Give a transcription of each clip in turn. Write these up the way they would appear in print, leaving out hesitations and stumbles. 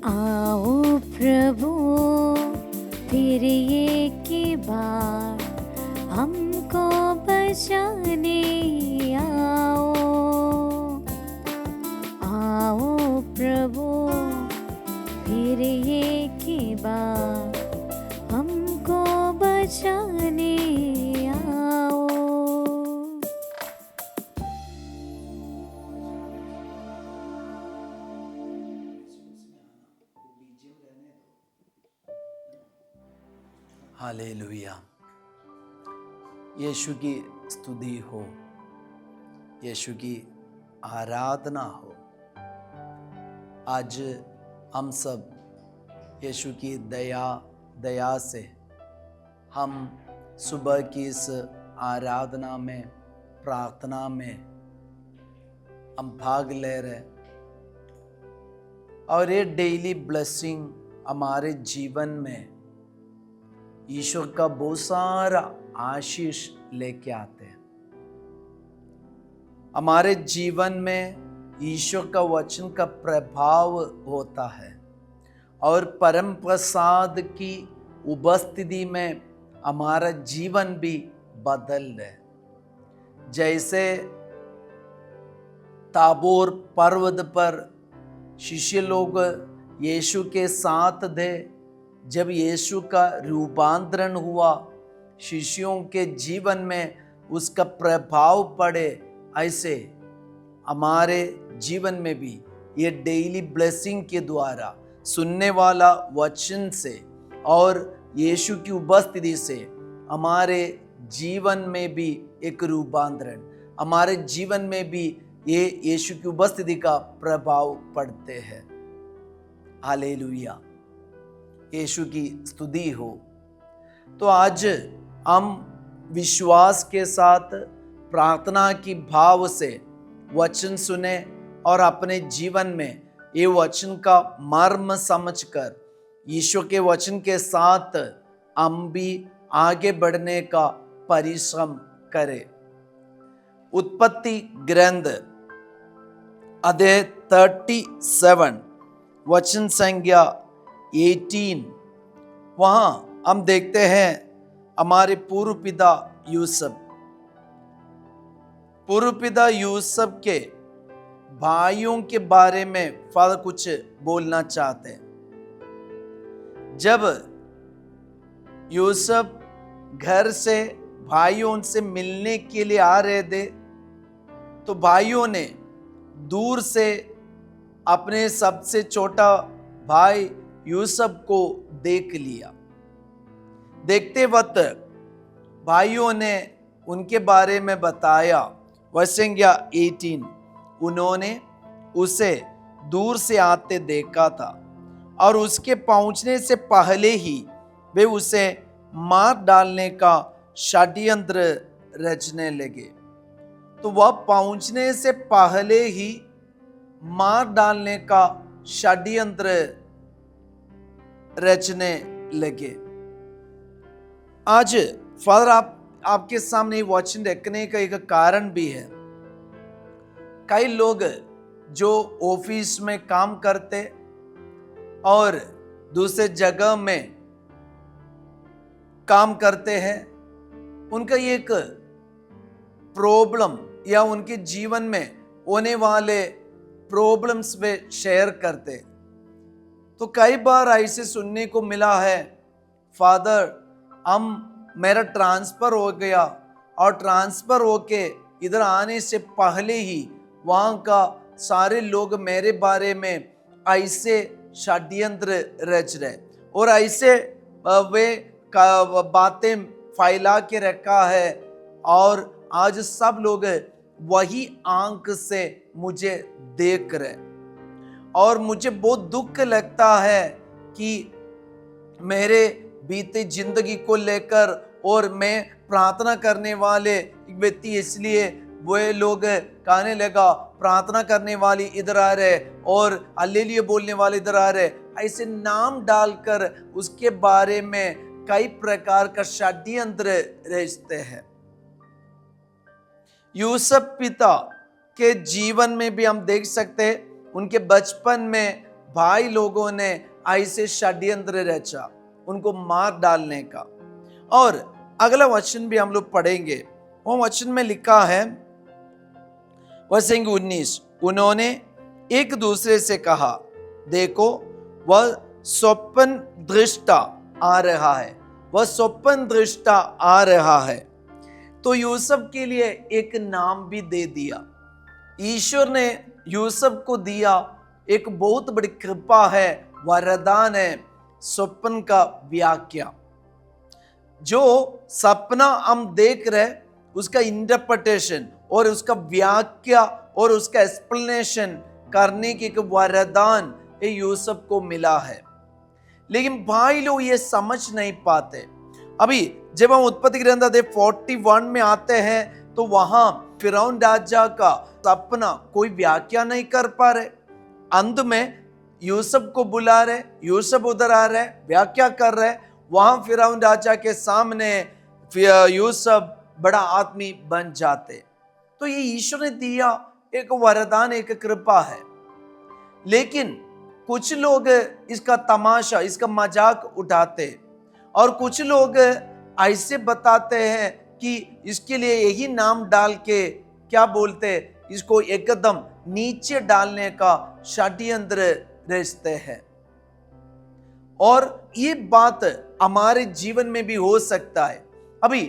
आओ प्रभु फिर एक बार हमको बचाने आओ। आओ प्रभु फिर एक बार हमको बचाने आओ। हालेलुया। यीशु की स्तुति हो, यीशु की आराधना हो। आज हम सब यीशु की दया से हम सुबह की इस आराधना में, प्रार्थना में हम भाग ले रहे, और ये डेली ब्लेसिंग हमारे जीवन में ईश्वर का बहुत सारा आशीष लेके आते हैं। हमारे जीवन में ईश्वर का वचन का प्रभाव होता है, और परम प्रसाद की उपस्थिति में हमारा जीवन भी बदल रहे। जैसे ताबोर पर्वत पर शिष्य लोग यीशु के साथ थे, जब यीशु का रूपांतरण हुआ, शिष्यों के जीवन में उसका प्रभाव पड़े, ऐसे हमारे जीवन में भी ये डेली ब्लेसिंग के द्वारा, सुनने वाला वचन से और यीशु की उपस्थिति से हमारे जीवन में भी एक रूपांतरण, हमारे जीवन में भी ये यीशु की उपस्थिति का प्रभाव पड़ते हैं। हालेलुया, यीशु की स्तुति हो। तो आज हम विश्वास के साथ प्रार्थना की भाव से वचन सुने और अपने जीवन में ये वचन का मर्म समझकर ईश्वर के वचन के साथ हम भी आगे बढ़ने का परिश्रम करें। उत्पत्ति ग्रंथ अध्याय 37 वचन संख्या 18, वहां हम देखते हैं हमारे पूर्व पिता यूसुफ के भाइयों के बारे में फादर कुछ बोलना चाहते हैं। जब यूसुफ घर से भाइयों से मिलने के लिए आ रहे थे, तो भाइयों ने दूर से अपने सबसे छोटा भाई यूसुफ को देख लिया। देखते वक्त भाइयों ने उनके बारे में बताया। वचन 18, उन्होंने उसे दूर से आते देखा था और उसके पहुंचने से पहले ही वे उसे मार डालने का षड्यंत्र रचने लगे। तो वह पहुंचने से पहले ही मार डालने का षड्यंत्र रचने लगे। आज फादर आपके सामने वचन रखने का एक कारण भी है। कई लोग जो ऑफिस में काम करते और दूसरे जगह में काम करते हैं, उनका एक प्रॉब्लम या उनके जीवन में होने वाले प्रॉब्लम्स पे शेयर करते। तो कई बार ऐसे सुनने को मिला है, फादर मेरा ट्रांसफ़र हो गया और ट्रांसफ़र होके इधर आने से पहले ही वहाँ का सारे लोग मेरे बारे में ऐसे षड्यंत्र रच रहे और ऐसे वे बातें फैला के रखा है, और आज सब लोग वही आंख से मुझे देख रहे। और मुझे बहुत दुख लगता है कि मेरे बीते जिंदगी को लेकर, और मैं प्रार्थना करने वाले व्यक्ति इसलिए वे लोग कहने लगा प्रार्थना करने वाले इधर आ रहे और हालेलुया बोलने वाले इधर आ रहे, ऐसे नाम डालकर उसके बारे में कई प्रकार का षड्यंत्र रचते हैं। यूसुफ पिता के जीवन में भी हम देख सकते हैं, उनके बचपन में भाई लोगों ने ऐसे षड्यंत्र रचा उनको मार डालने का। और अगला वचन भी हम लोग पढ़ेंगे, वो वचन में लिखा है वर्ष 19, उन्होंने एक दूसरे से कहा, देखो वह स्वप्न दृष्टा आ रहा है, वह स्वप्न दृष्टा आ रहा है। तो यूसुफ के लिए एक नाम भी दे दिया। ईश्वर ने यूसुफ को दिया एक बहुत बड़ी कृपा है, वरदान है, स्वप्न का व्याख्या। जो सपना हम देख रहे उसका इंटरप्रिटेशन और उसका व्याख्या और उसका एक्सप्लेनेशन करने की एक वरदान ये यूसुफ को मिला है। लेकिन भाई लोग ये समझ नहीं पाते। अभी जब हम उत्पत्ति ग्रंथ अध्याय 41 में आते हैं तो वहां फिरौन राजा का सपना कोई व्याख्या नहीं कर पा रहे। अंत में यूसुफ को बुला रहे, यूसुफ उधर आ रहे, व्याख्या कर रहे। वहां फिरौन राजा के सामने यूसुफ बड़ा आदमी बन जाते। तो ये ईश्वर ने दिया एक वरदान, एक कृपा है। लेकिन कुछ लोग इसका तमाशा, इसका मजाक उठाते और कुछ लोग ऐसे बताते हैं कि इसके लिए यही नाम डाल के क्या बोलते, इसको एकदम नीचे डालने का षड्यंत्र रचते हैं। और ये बात हमारे जीवन में भी हो सकता है। अभी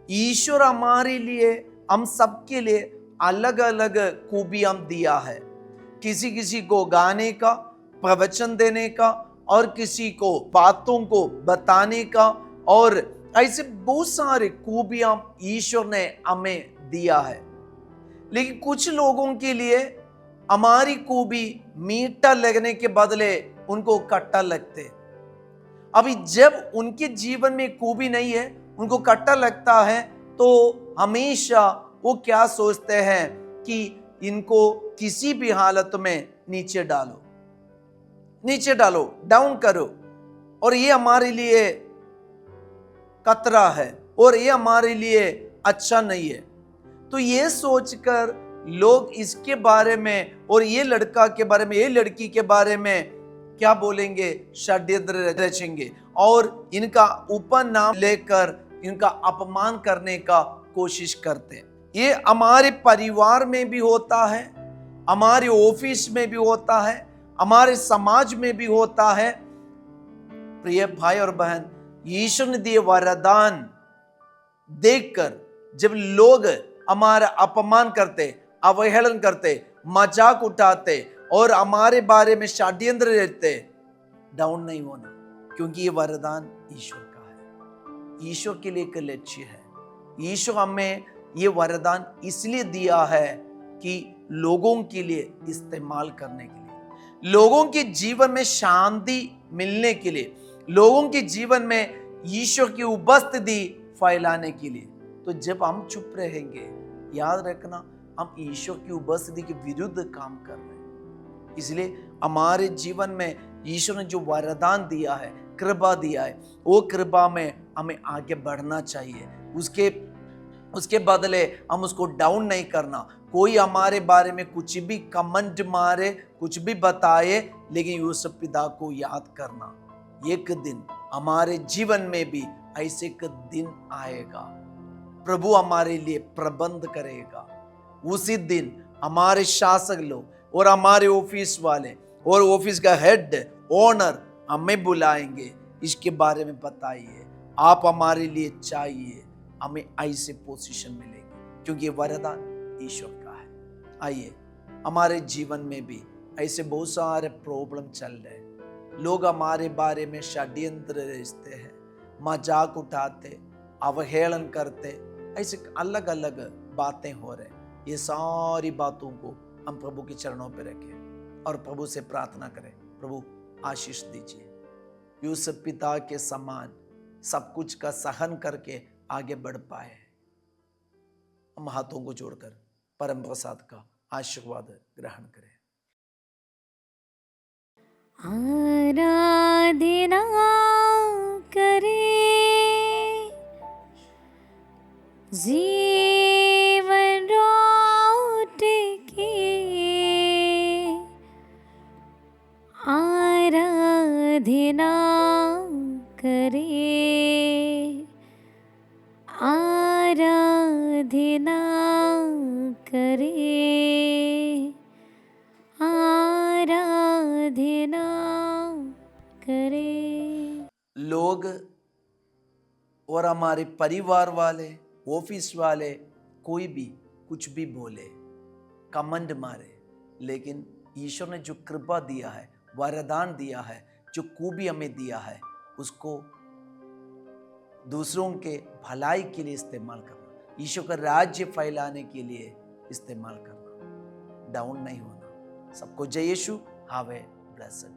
ईश्वर हमारे लिए, हम सबके लिए अलग अलग खूबियां दिया है। किसी किसी को गाने का, प्रवचन देने का, और किसी को बातों को बताने का, और ऐसे बहुत सारे खूबियां ईश्वर ने हमें दिया है। लेकिन कुछ लोगों के लिए हमारी खूबी मीठा लगने के बदले उनको खट्टा लगते। अभी जब उनके जीवन में खूबी नहीं है, उनको खट्टा लगता है, तो हमेशा वो क्या सोचते हैं कि इनको किसी भी हालत में नीचे डालो, नीचे डालो, डाउन करो, और ये हमारे लिए खतरा है और ये हमारे लिए अच्छा नहीं है। तो ये सोचकर लोग इसके बारे में और ये लड़का के बारे में, ये लड़की के बारे में क्या बोलेंगे, षड्यंत्र रचेंगे और इनका उपनाम लेकर इनका अपमान करने का कोशिश करते हैं। ये हमारे परिवार में भी होता है, हमारे ऑफिस में भी होता है, हमारे समाज में भी होता है। प्रिय भाई और बहन, ईश्वर ने दिए वरदान देखकर जब लोग हमारा अपमान करते, अवहेलन करते, मजाक उठाते और हमारे बारे में षड्यंत्र रचते, डाउन नहीं होना, क्योंकि ये वरदान ईश्वर का है। ईश्वर के लिए एक लक्ष्य है। ईश्वर हमें ये वरदान इसलिए दिया है कि लोगों के लिए इस्तेमाल करने के लिए, लोगों के जीवन में शांति मिलने के लिए, लोगों के जीवन में ईश्वर की उपस्थिति फैलाने के लिए। तो जब हम चुप रहेंगे, याद रखना हम ईश्वर की उपस्थिति के विरुद्ध काम कर रहे हैं। इसलिए हमारे जीवन में ईश्वर ने जो वरदान दिया है, कृपा दिया है, वो कृपा में हमें आगे बढ़ना चाहिए। उसके बदले हम उसको डाउन नहीं करना। कोई हमारे बारे में कुछ भी कमेंट मारे, कुछ भी बताए, लेकिन यूसुफ पिता को याद करना, एक दिन हमारे जीवन में भी ऐसे एक दिन आएगा, प्रभु हमारे लिए प्रबंध करेगा। उसी दिन हमारे शासक लोग और हमारे ऑफिस वाले और ऑफिस का हेड, ओनर हमें बुलाएंगे, इसके बारे में बताइए, आप हमारे लिए चाहिए, हमें ऐसे पोजीशन मिलेगी, क्योंकि ये वरदान ईश्वर का है। आइए, हमारे जीवन में भी ऐसे बहुत सारे प्रॉब्लम चल रहे हैं। लोग हमारे बारे में षड्यंत्र रचते हैं, मजाक उठाते, अवहेलन करते, ऐसे अलग अलग बातें हो रहे। ये सारी बातों को हम प्रभु के चरणों पर रखें और प्रभु से प्रार्थना करें, प्रभु आशीष दीजिए। यूसुफ पिता के समान सब कुछ का सहन करके आगे बढ़ पाए। हम हाथों को जोड़कर परम प्रसाद का आशीर्वाद ग्रहण करें। आराधना करे जीवन रोट के, आराधना करे, आराधना करे, आराधना करे। लोग और हमारे परिवार वाले, ऑफिस वाले, कोई भी कुछ भी बोले, कमेंट मारे, लेकिन ईश्वर ने जो कृपा दिया है, वरदान दिया है, जो खूबी हमें दिया है, उसको दूसरों के भलाई के लिए इस्तेमाल करना, ईश्वर का राज्य फैलाने के लिए इस्तेमाल करना, डाउन नहीं होना। सबको जय Yeshu. Have a blessed day.